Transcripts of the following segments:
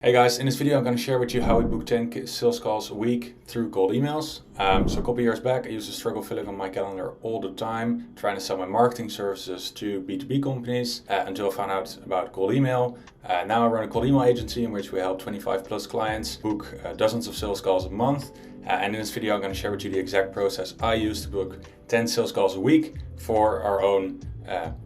Hey guys, in this video I'm going to share with you how we book 10 sales calls a week through cold emails. So a couple years back I used to struggle filling on my calendar all the time, trying to sell my marketing services to B2B companies until I found out about cold email. Now I run a cold email agency in which we help 25 plus clients book dozens of sales calls a month. And in this video I'm going to share with you the exact process I use to book 10 sales calls a week for our own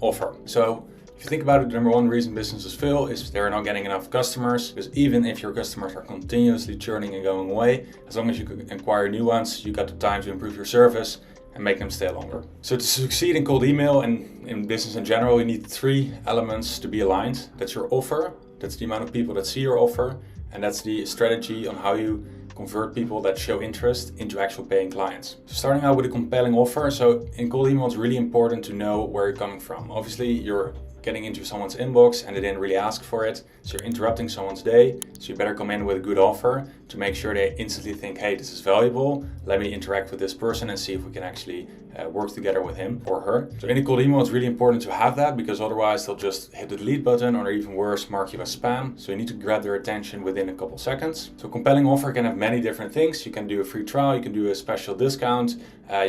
offer. So if you think about it, the number one reason businesses fail is they're not getting enough customers, because even if your customers are continuously churning and going away, as long as you can acquire new ones, you got the time to improve your service and make them stay longer. So to succeed in cold email and in business in general, you need three elements to be aligned. That's your offer, that's the amount of people that see your offer, and that's the strategy on how you convert people that show interest into actual paying clients. So starting out with a compelling offer. So in cold email, it's really important to know where you're coming from. Obviously, you're getting into someone's inbox and they didn't really ask for it, so you're interrupting someone's day, so you better come in with a good offer to make sure they instantly think, hey, this is valuable, let me interact with this person and see if we can actually work together with him or her. So in a cold email, it's really important to have that, because otherwise they'll just hit the delete button, or even worse, mark you as spam. So you need to grab their attention within a couple seconds. So compelling offer can have many different things. You can do a free trial, you can do a special discount,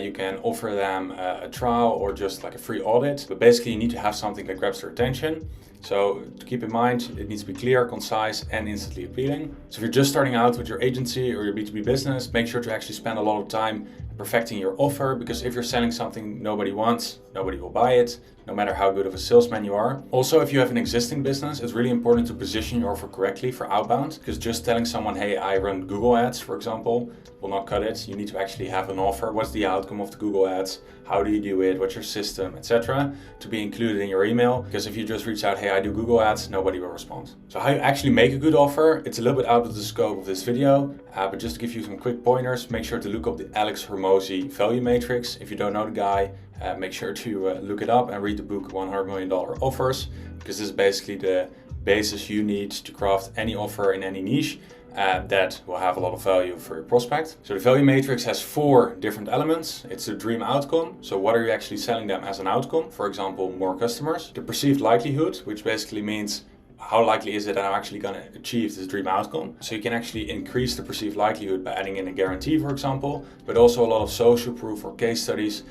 you can offer them a trial or just like a free audit, but basically you need to have something that grabs their attention. So to keep in mind, it needs to be clear, concise, and instantly appealing. So if you're just starting out with your agency or your B2B business, make sure to actually spend a lot of time perfecting your offer, because if you're selling something nobody wants, nobody will buy it, no matter how good of a salesman you are. Also, if you have an existing business, it's really important to position your offer correctly for outbound, because just telling someone, hey, I run Google ads, for example, will not cut it. You need to actually have an offer. What's the outcome of the Google ads? How do you do it? What's your system, etc., to be included in your email? Because if you just reach out, hey, I do Google ads, nobody will respond. So how you actually make a good offer, it's a little bit out of the scope of this video, but just to give you some quick pointers, make sure to look up the Alex Hormozi value matrix. If you don't know the guy, make sure to look it up and read the book $100 Million Offers, because this is basically the basis you need to craft any offer in any niche that will have a lot of value for your prospect. So the value matrix has 4 different elements. It's the dream outcome. So what are you actually selling them as an outcome? For example, more customers. The perceived likelihood, which basically means how likely is it that I'm actually going to achieve this dream outcome? So you can actually increase the perceived likelihood by adding in a guarantee, for example, but also a lot of social proof or case studies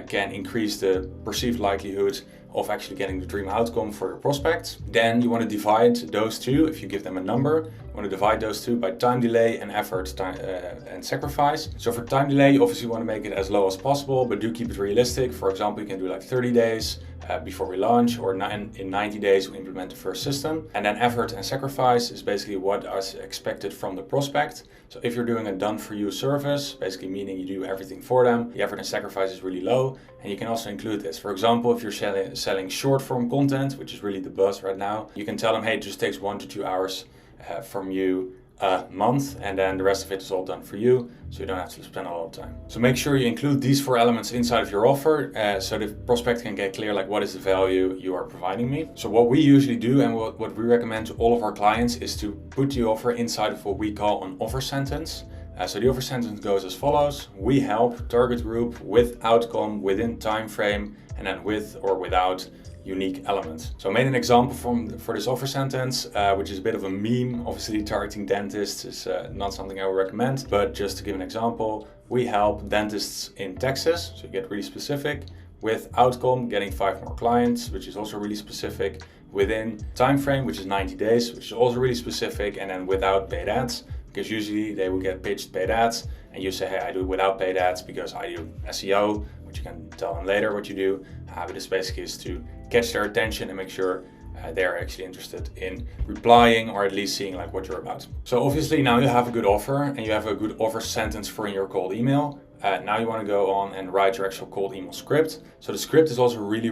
can increase the perceived likelihood of actually getting the dream outcome for your prospects. Then you want to divide those two. If you give them a number, you want to divide those two by time delay and effort and sacrifice. So for time delay, you obviously want to make it as low as possible, but do keep it realistic. For example, you can do like 30 days before we launch, or in 90 days we implement the first system. And then effort and sacrifice is basically what is expected from the prospect. So if you're doing a done for you service, basically meaning you do everything for them, the effort and sacrifice is really low. And you can also include this. For example, if you're selling short form content, which is really the buzz right now, you can tell them, hey, it just takes 1 to 2 hours from you a month, and then the rest of it is all done for you, so you don't have to spend a lot of time. So make sure you include these 4 elements inside of your offer, so the prospect can get clear, like, what is the value you are providing me. So what we usually do, and what we recommend to all of our clients, is to put the offer inside of what we call an offer sentence. So the offer sentence goes as follows: we help target group with outcome within time frame, and then with or without unique elements. So I made an example for this offer sentence, which is a bit of a meme. Obviously, targeting dentists is not something I would recommend, but just to give an example, we help dentists in Texas, so you get really specific, with outcome getting 5 more clients, which is also really specific, within time frame, which is 90 days, which is also really specific, and then without paid ads, because usually they will get pitched paid ads, and you say, hey, I do it without paid ads because I do SEO, which you can tell them later what you do. But this basically is to catch their attention and make sure they're actually interested in replying, or at least seeing like what you're about. So obviously now you have a good offer and you have a good offer sentence for in your cold email. Now you want to go on and write your actual cold email script. So the script is also really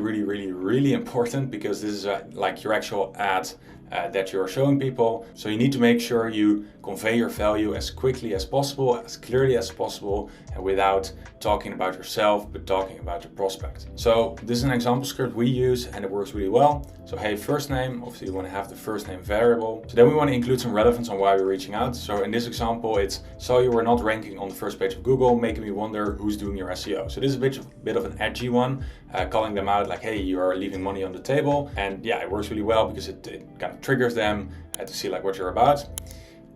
important, because this is like your actual ad that you're showing people. So you need to make sure you convey your value as quickly as possible, as clearly as possible, and without talking about yourself, but talking about your prospect. So this is an example script we use, and it works really well. So hey, first name, obviously you want to have the first name variable. So then we want to include some relevance on why we're reaching out. So in this example, it's, so you were not ranking on the first page of Google, making me wonder who's doing your SEO. So this is a bit of an edgy one, calling them out like, hey, you are leaving money on the table. And yeah, it works really well because it kind of triggers them to see like what you're about.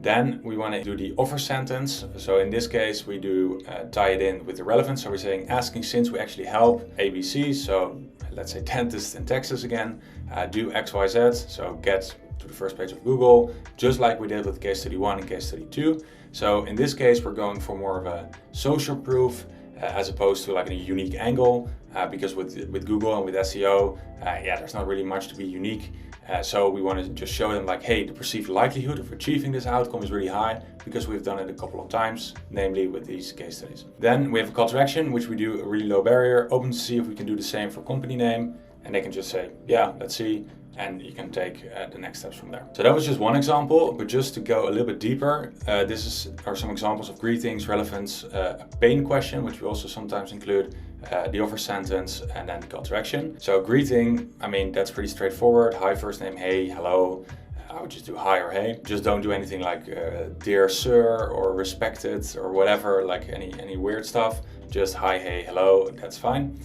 Then we want to do the offer sentence. So in this case, we do tie it in with the relevance. So we're saying, asking since we actually help ABC. So let's say dentists in Texas again, do XYZ. So get to the first page of Google, just like we did with case study 1 and case study 2. So in this case, we're going for more of a social proof as opposed to like a unique angle, because with Google and with SEO, there's not really much to be unique. So we want to just show them like, hey, the perceived likelihood of achieving this outcome is really high because we've done it a couple of times, namely with these case studies. Then we have a call to action, which we do a really low barrier, open to see if we can do the same for company name. And they can just say, yeah, let's see. And you can take the next steps from there. So that was just one example, but just to go a little bit deeper, are some examples of greetings, relevance, a pain question, which we also sometimes include, the offer sentence, and then the call to action. So greeting, I mean, that's pretty straightforward. Hi, first name, hey, hello. I would just do hi or hey. Just don't do anything like dear sir or respected or whatever, like any weird stuff. Just hi, hey, hello, that's fine.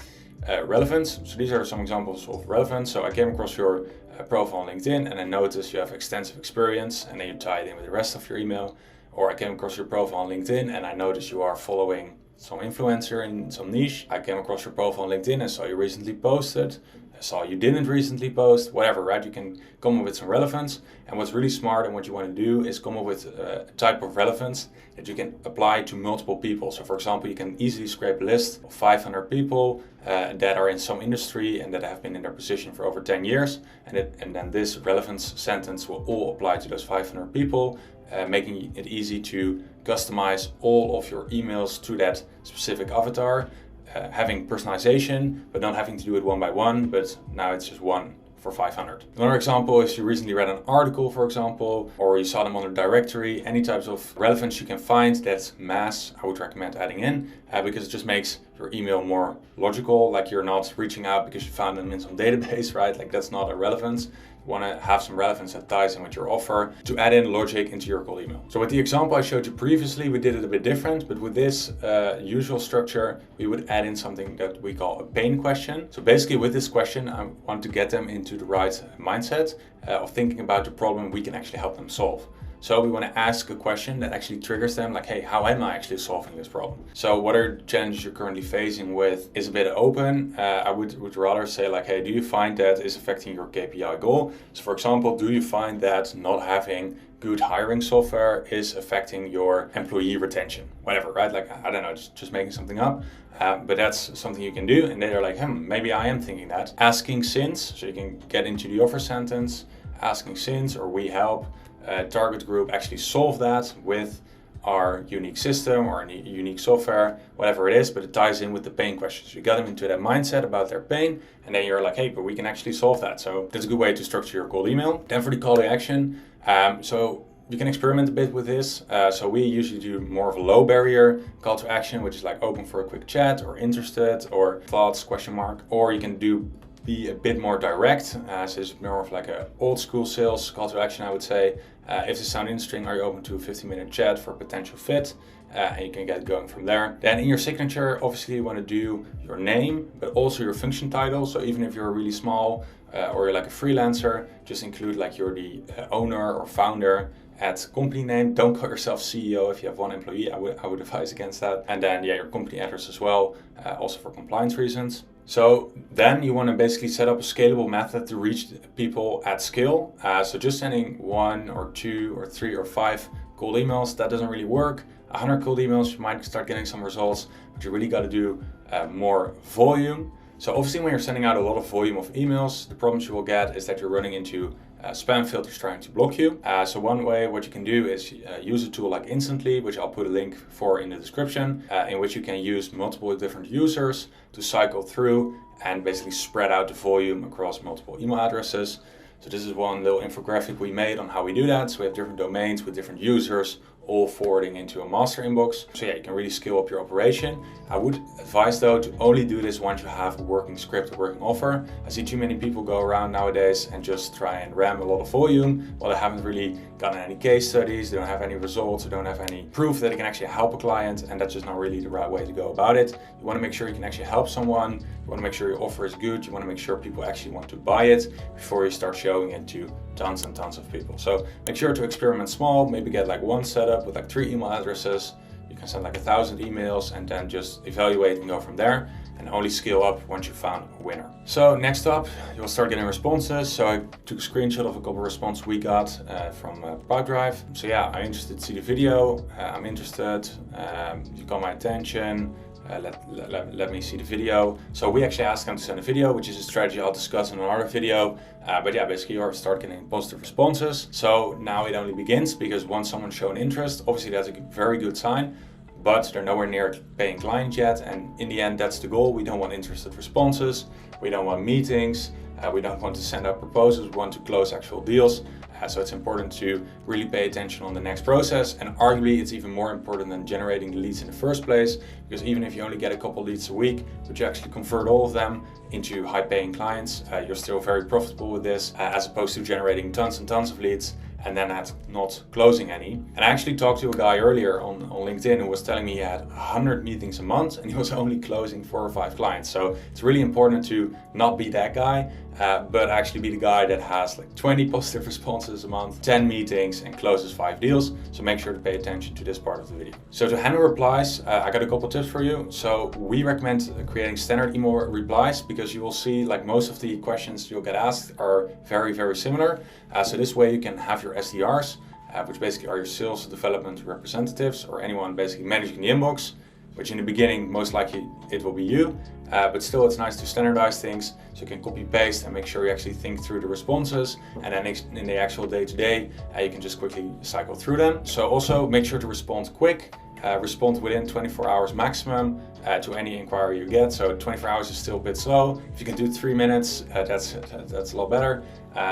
Relevance. So these are some examples of relevance. So I came across your profile on LinkedIn and I noticed you have extensive experience, and then you tie it in with the rest of your email. Or I came across your profile on LinkedIn and I noticed you are following some influencer in some niche. I came across your profile on LinkedIn and saw you recently posted. I saw you didn't recently post, whatever, right? You can come up with some relevance. And what's really smart and what you want to do is come up with a type of relevance that you can apply to multiple people. So for example, you can easily scrape a list of 500 people that are in some industry and that have been in their position for over 10 years. And then this relevance sentence will all apply to those 500 people, making it easy to customize all of your emails to that specific avatar. Having personalization, but not having to do it one by one, but now it's just one for 500. Another example is you recently read an article, for example, or you saw them on a directory. Any types of relevance you can find that's mass, I would recommend adding in, because it just makes your email more logical. Like you're not reaching out because you found them in some database, right? Like that's not a relevance. Want to have some relevance that ties in with your offer to add in logic into your cold email. So with the example I showed you previously, we did it a bit different, but with this usual structure, we would add in something that we call a pain question. So basically with this question, I want to get them into the right mindset of thinking about the problem we can actually help them solve. So we want to ask a question that actually triggers them, like, hey, how am I actually solving this problem? So what are the challenges you're currently facing with is a bit open. I would rather say like, hey, do you find that is affecting your KPI goal? So for example, do you find that not having good hiring software is affecting your employee retention? Whatever, right? Like, I don't know, just making something up. But that's something you can do. And they're like, maybe I am thinking that. Asking since, so you can get into the offer sentence, asking since, or we help target group actually solve that with our unique system or any unique software, whatever it is, but it ties in with the pain questions. You got them into that mindset about their pain, and then you're like, hey, but we can actually solve that. So that's a good way to structure your cold email. Then for the call to action, so you can experiment a bit with this. So we usually do more of a low barrier call to action, which is like open for a quick chat or interested or thoughts, question mark, or you can be a bit more direct. So it's more of like a old school sales call to action, I would say. If this sounds interesting, are you open to a 15-minute chat for a potential fit? And you can get going from there. Then in your signature, obviously you want to do your name, but also your function title. So even if you're really small or you're like a freelancer, just include like you're the owner or founder at company name. Don't call yourself CEO if you have one employee. I would advise against that. And then your company address as well, also for compliance reasons. So then you want to basically set up a scalable method to reach people at scale. So just sending 1 or 2 or 3 or 5 cold emails, that doesn't really work. 100 cold emails, you might start getting some results, but you really got to do more volume. So obviously when you're sending out a lot of volume of emails, the problems you will get is that you're running into spam filters trying to block you. So one way what you can do is use a tool like Instantly, which I'll put a link for in the description, in which you can use multiple different users to cycle through and basically spread out the volume across multiple email addresses. So this is one little infographic we made on how we do that. So we have different domains with different users, all forwarding into a master inbox. So yeah, you can really scale up your operation. I would advise though to only do this once you have a working script, a working offer. I see too many people go around nowadays and just try and ram a lot of volume while they haven't really gotten any case studies, they don't have any results, they don't have any proof that they can actually help a client, and that's just not really the right way to go about it. You want to make sure you can actually help someone, you want to make sure your offer is good, you want to make sure people actually want to buy it before you start showing it to tons and tons of people. So make sure to experiment small, maybe get like one setup with like 3 email addresses. You can send like 1,000 emails and then just evaluate and go from there, and only scale up once you found a winner. So next up, you'll start getting responses. So I took a screenshot of a couple of responses we got from Pipedrive. So yeah, I'm interested to see the video. I'm interested. You got my attention. Let me see the video. So we actually asked them to send a video, which is a strategy I'll discuss in another video. But yeah, basically you start getting positive responses. So now it only begins, because once someone's shown interest, obviously that's a very good sign, but they're nowhere near paying clients yet. And in the end, that's the goal. We don't want interested responses. We don't want meetings. We don't want to send out proposals. We want to close actual deals. So it's important to really pay attention on the next process, and arguably it's even more important than generating the leads in the first place, because even if you only get a couple leads a week, but you actually convert all of them into high-paying clients, you're still very profitable with this, as opposed to generating tons and tons of leads and then not closing any. And I actually talked to a guy earlier on LinkedIn who was telling me he had 100 meetings a month and he was only closing 4 or 5 clients. So it's really important to not be that guy, but actually be the guy that has like 20 positive responses a month, 10 meetings, and closes 5 deals. So make sure to pay attention to this part of the video. So to handle replies, I got a couple tips for you. So we recommend creating standard email replies, because you will see like most of the questions you'll get asked are very, very similar. So this way you can have your SDRs, which basically are your sales development representatives, or anyone basically managing the inbox, which in the beginning, most likely it will be you, but still it's nice to standardize things so you can copy paste and make sure you actually think through the responses, and then in the actual day-to-day, you can just quickly cycle through them. So also make sure to respond quick. Respond within 24 hours maximum to any inquiry you get. So 24 hours is still a bit slow. If you can do 3 minutes, that's a lot better.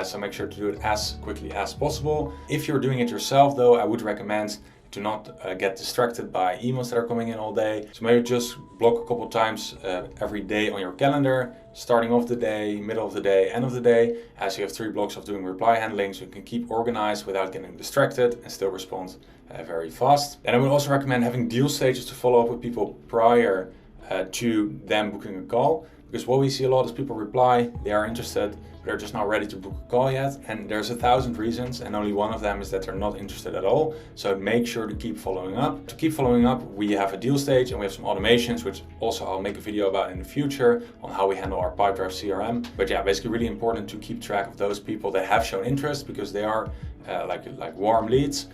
So make sure to do it as quickly as possible. If you're doing it yourself though, I would recommend to not get distracted by emails that are coming in all day. So maybe just block a couple times every day on your calendar, starting off the day, middle of the day, end of the day, as you have 3 blocks of doing reply handling, so you can keep organized without getting distracted and still respond very fast. And I would also recommend having deal stages to follow up with people prior to them booking a call, because what we see a lot is people reply, they are interested, but they're just not ready to book a call yet, and there's 1,000 reasons, and only one of them is that they're not interested at all. So make sure to keep following up. To keep following up, we have a deal stage and we have some automations, which also I'll make a video about in the future on how we handle our Pipedrive CRM. But yeah, basically really important to keep track of those people that have shown interest, because they are like warm leads.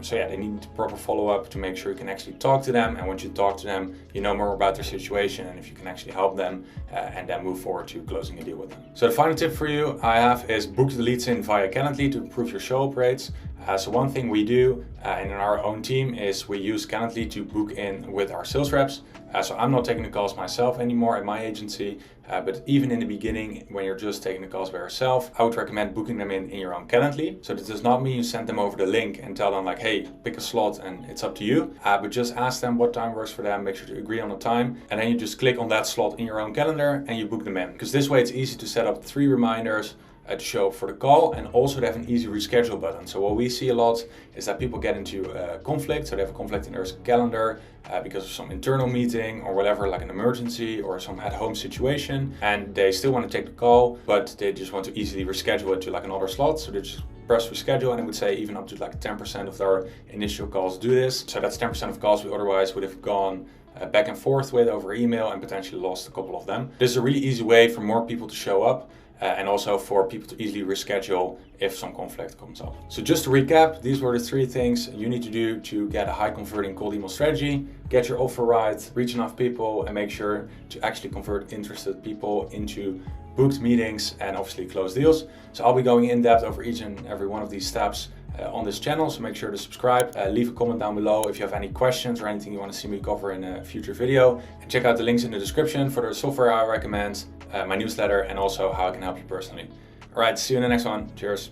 So yeah, they need proper follow-up to make sure you can actually talk to them, and once you talk to them, you know more about their situation and if you can actually help them, and then move forward to closing a deal with them. So the final tip for you I have is book the leads in via Calendly to improve your show-up rates. So one thing we do in our own team is we use Calendly to book in with our sales reps. So I'm not taking the calls myself anymore at my agency, but even in the beginning, when you're just taking the calls by yourself, I would recommend booking them in your own Calendly. So this does not mean you send them over the link and tell them like, hey, pick a slot and it's up to you, but just ask them what time works for them, make sure to agree on the time, and then you just click on that slot in your own calendar and you book them in. Because this way it's easy to set up 3 reminders to show up for the call, and also to have an easy reschedule button. So what we see a lot is that people get into conflict. So they have a conflict in their calendar because of some internal meeting or whatever, like an emergency or some at-home situation, and they still want to take the call, but they just want to easily reschedule it to like another slot. So they just press reschedule, and I would say even up to like 10% of their initial calls do this. So that's 10% of calls we otherwise would have gone back and forth with over email and potentially lost a couple of them. This is a really easy way for more people to show up, and also for people to easily reschedule if some conflict comes up. So just to recap, these were the 3 things you need to do to get a high converting cold email strategy. Get your offer right, reach enough people, and make sure to actually convert interested people into booked meetings and obviously close deals. So I'll be going in depth over each and every one of these steps on this channel, so make sure to subscribe. Leave a comment down below if you have any questions or anything you want to see me cover in a future video, and check out the links in the description for the software I recommend, my newsletter, and also how I can help you personally. Alright, see you in the next one. Cheers.